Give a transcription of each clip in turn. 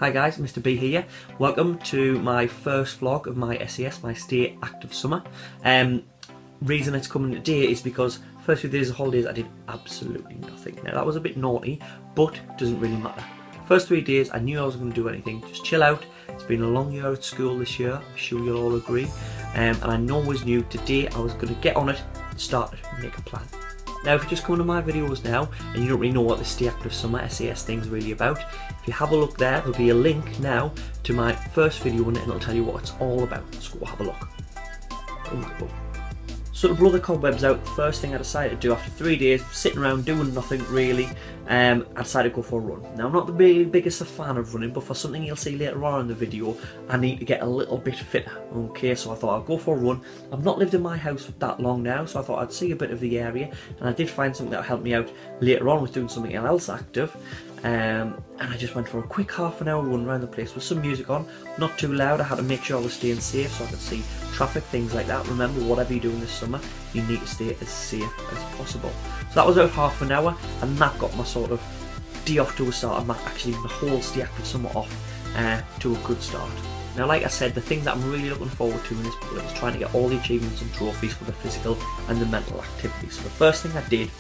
Hi guys, Mr. B here. Welcome to my first vlog of my SES, my Stay Active Summer. Reason it's coming today is because first few days of holidays I did absolutely nothing. Now that was a bit naughty, but it doesn't really matter. First 3 days I knew I wasn't going to do anything, just chill out. It's been a long year at school this year, I'm sure you'll all agree. And I always knew today I was going to get on it, start it, and make a plan. Now if you just come to my videos now and you don't really know what the Stay Active Summer SES thing's really about, if you have a look there, there'll be a link now to my first video and it'll tell you what it's all about. So go have a look. So to blow the cobwebs out, the first thing I decided to do after 3 days of sitting around doing nothing really, I decided to go for a run. Now I'm not the biggest fan of running, but for something you'll see later on in the video, I need to get a little bit fitter. Okay, so I thought I'd go for a run. I've not lived in my house for that long now, so I thought I'd see a bit of the area, and I did find something that helped me out later on with doing something else active. And I just went for a quick half-an-hour run around the place with some music on, not too loud. I had to make sure I was staying safe so I could see traffic, things like that. Remember, whatever you're doing this summer, you need to stay as safe as possible. So that was about half an hour, and that got my sort of day off to a start, and actually the whole Stay Active Summer off to a good start. Now, like I said, the thing that I'm really looking forward to in this booklet is trying to get all the achievements and trophies for the physical and the mental activities. So the first thing I did,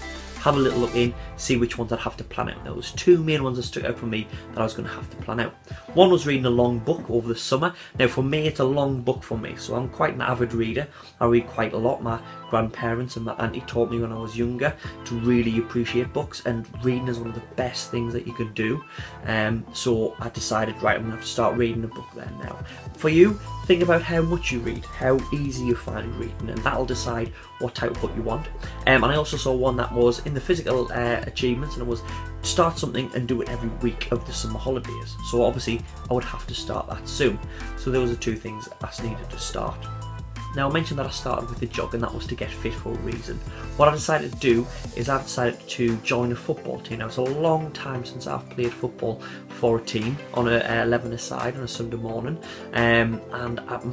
have a little look in, see which ones I'd have to plan out. Now, there's two main ones that stuck out for me that I was going to have to plan out. One was reading a long book over the summer. Now, for me, it's a long book for me, so I'm quite an avid reader. I read quite a lot. My grandparents and my auntie taught me when I was younger to really appreciate books, and reading is one of the best things that you can do. So I decided, right, I'm going to have to start reading a book then now. For you, think about how much you read, how easy you find reading, and that'll decide what type of book you want. And I also saw one that was in the physical achievements, and it was start something and do it every week of the summer holidays. So obviously I would have to start that soon. So those are two things I needed to start. Now I mentioned that I started with a jog, and that was to get fit for a reason. What I decided to do is I decided to join a football team. Now it's a long time since I've played football for a team on a 11-a-side on a Sunday morning, and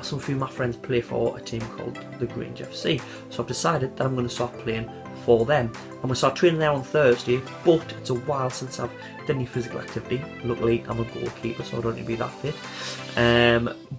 some few of my friends play for a team called the Grange FC. So I've decided that I'm going to start playing for them. I'm going to start training there on Thursday, but it's a while since I've done any physical activity. Luckily I'm a goalkeeper, so I don't need to be that fit,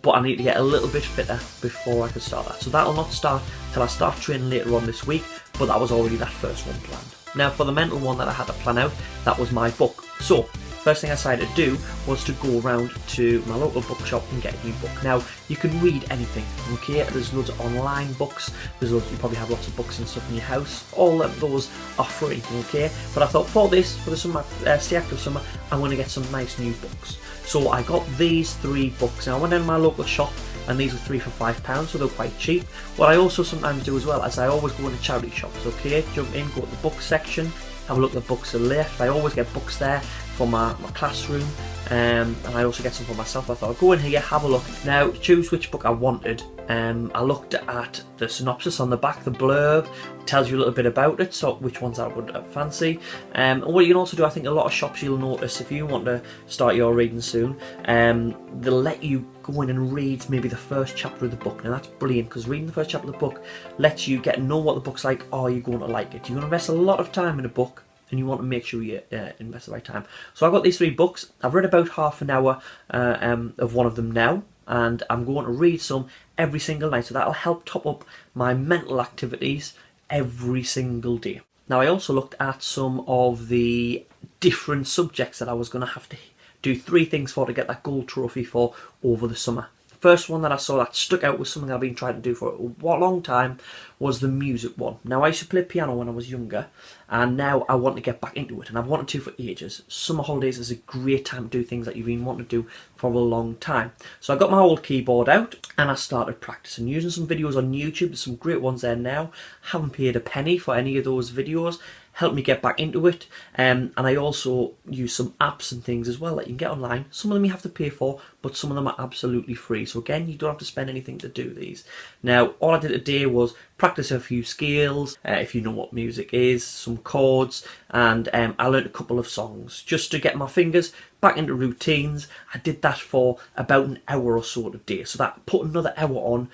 but I need to get a little bit fitter before I can start that. So that'll not start till I start training later on this week, but that was already that first one planned. Now for the mental one that I had to plan out, that was my book. So first thing I decided to do was to go around to my local bookshop and get a new book. Now, you can read anything, okay? There's loads of online books, you probably have lots of books and stuff in your house. All of those are free, okay? But I thought for the summer, Stay Active Summer, I'm going to get some nice new books. So I got these 3 books. Now I went down to my local shop, and these were 3 for £5, so they're quite cheap. What I also sometimes do as well is I always go into charity shops, okay? Jump in, go to the book section, have a look at the books on the left. I always get books there for my classroom, and I also get some for myself. I thought I'd go in here, have a look. Now, to choose which book I wanted, I looked at the synopsis on the back, the blurb, tells you a little bit about it, so which ones I would fancy. And what you can also do, I think a lot of shops you'll notice, if you want to start your reading soon, they'll let you go in and read maybe the first chapter of the book. Now that's brilliant, because reading the first chapter of the book lets you get to know what the book's like. Are you going to like it? You're going to invest a lot of time in a book, and you want to make sure you invest the right time. So I've got these 3 books. I've read about half an hour of one of them now, and I'm going to read some every single night, so that'll help top up my mental activities every single day. Now I also looked at some of the different subjects that I was going to have to do 3 things for to get that gold trophy for over the summer. First one that I saw that stuck out was something I've been trying to do for a long time, was the music one. Now I used to play piano when I was younger, and now I want to get back into it, and I've wanted to for ages. Summer holidays is a great time to do things that you've been wanting to do for a long time. So I got my old keyboard out and I started practicing, using some videos on YouTube. There's some great ones there now. Haven't paid a penny for any of those videos. Helped me get back into it, and I also use some apps and things as well that you can get online. Some of them you have to pay for, but some of them are absolutely free. So again, you don't have to spend anything to do these. Now all I did today was practice a few scales, if you know what music is, some chords, and I learned a couple of songs just to get my fingers back into routines. I did that for about an hour or so a day, so that put another hour on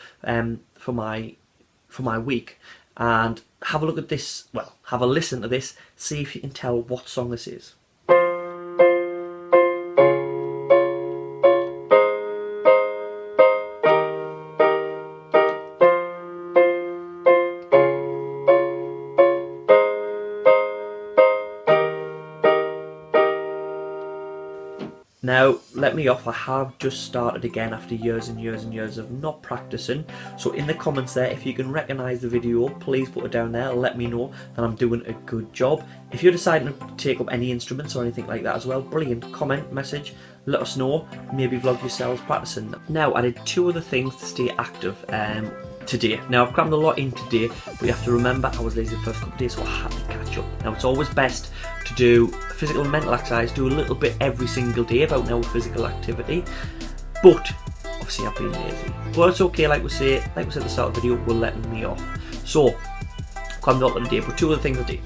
for my week. And have a look at this, well, have a listen to this, see if you can tell what song this is. Now, let me off, I have just started again after years and years and years of not practicing. So in the comments there, if you can recognise the video, please put it down there, let me know that I'm doing a good job. If you're deciding to take up any instruments or anything like that as well, brilliant, comment, message, let us know, maybe vlog yourselves practicing. Now, I did 2 other things to stay active today. Now, I've crammed a lot in today, but you have to remember I was lazy the first couple of days, so I had to catch up. Now, it's always best to do physical and mental exercise, do a little bit every single day, about an hour physical activity, but obviously I've been lazy. But it's okay, like we said at the start of the video, we're letting me off. So, crammed a lot today, but 2 other things I did.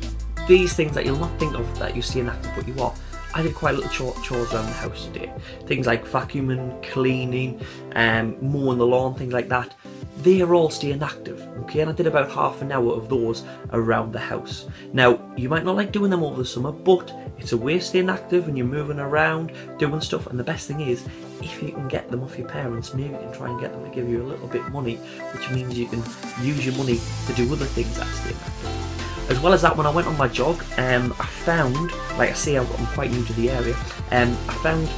These things that you'll not think of that you see inactive, but you are. I did quite a little chores around the house today. Things like vacuuming, cleaning, mowing the lawn, things like that. They are all staying active, okay? And I did about half an hour of those around the house. Now, you might not like doing them over the summer, but it's a way of staying active and you're moving around, doing stuff. And the best thing is, if you can get them off your parents, maybe you can try and get them to give you a little bit of money, which means you can use your money to do other things that stay active. As well as that, when I went on my jog, I found, like I say, I'm quite new to the area, I found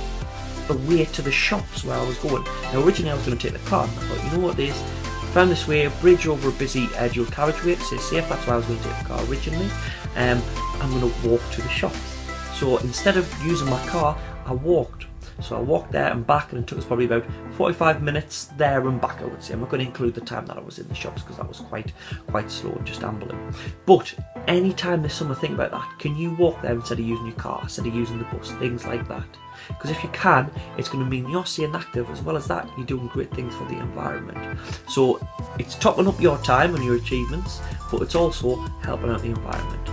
a way to the shops where I was going. Now, originally I was going to take the car, and I thought, you know what it is, found this way, a bridge over a busy dual carriageway to stay safe. That's why I was going to take the car originally. I'm going to walk to the shops. So instead of using my car, I walked. So I walked there and back, and it took us probably about 45 minutes there and back, I would say. I'm not going to include the time that I was in the shops because that was quite slow and just ambling. But any time this summer, think about that. Can you walk there instead of using your car, instead of using the bus, things like that? Because if you can, it's going to mean you're staying active. As well as that, you're doing great things for the environment. So it's topping up your time and your achievements, but it's also helping out the environment.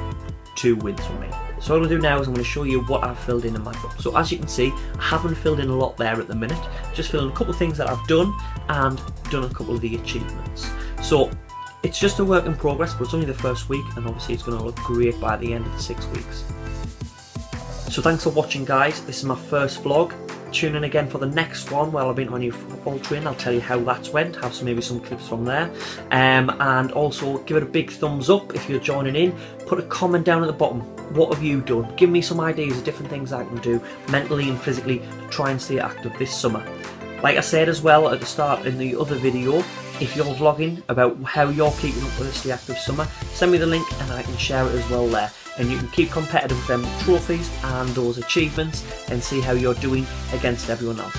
2 wins for me. So what I'm going to do now is I'm going to show you what I've filled in my book. So as you can see, I haven't filled in a lot there at the minute. Just filled in a couple of things that I've done and done a couple of the achievements. So it's just a work in progress, but it's only the first week, and obviously it's going to look great by the end of the 6 weeks. So thanks for watching, guys. This is my first vlog. Tune in again for the next one where I've been on your football train. I'll tell you how that's went, have maybe some clips from there. And also give it a big thumbs up if you're joining in. Put a comment down at the bottom. What have you done? Give me some ideas of different things I can do mentally and physically to try and stay active this summer. Like I said as well at the start in the other video, if you're vlogging about how you're keeping up with a stay active summer, send me the link and I can share it as well there. And you can keep competitive with them trophies and those achievements and see how you're doing against everyone else.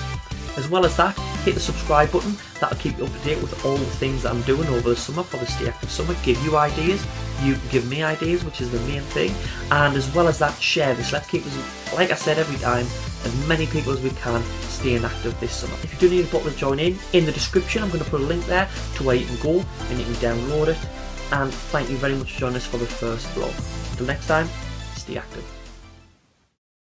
As well as that, hit the subscribe button. That'll keep you up to date with all the things that I'm doing over the summer for the Stay Active Summer. Give you ideas, you can give me ideas, which is the main thing. And as well as that, share this. Let's keep this, like I said every time, as many people as we can staying active this summer. If you do need a bottle to join in the description I'm going to put a link there to where you can go and you can download it. And thank you very much for joining us for the first vlog. Until next time, stay active.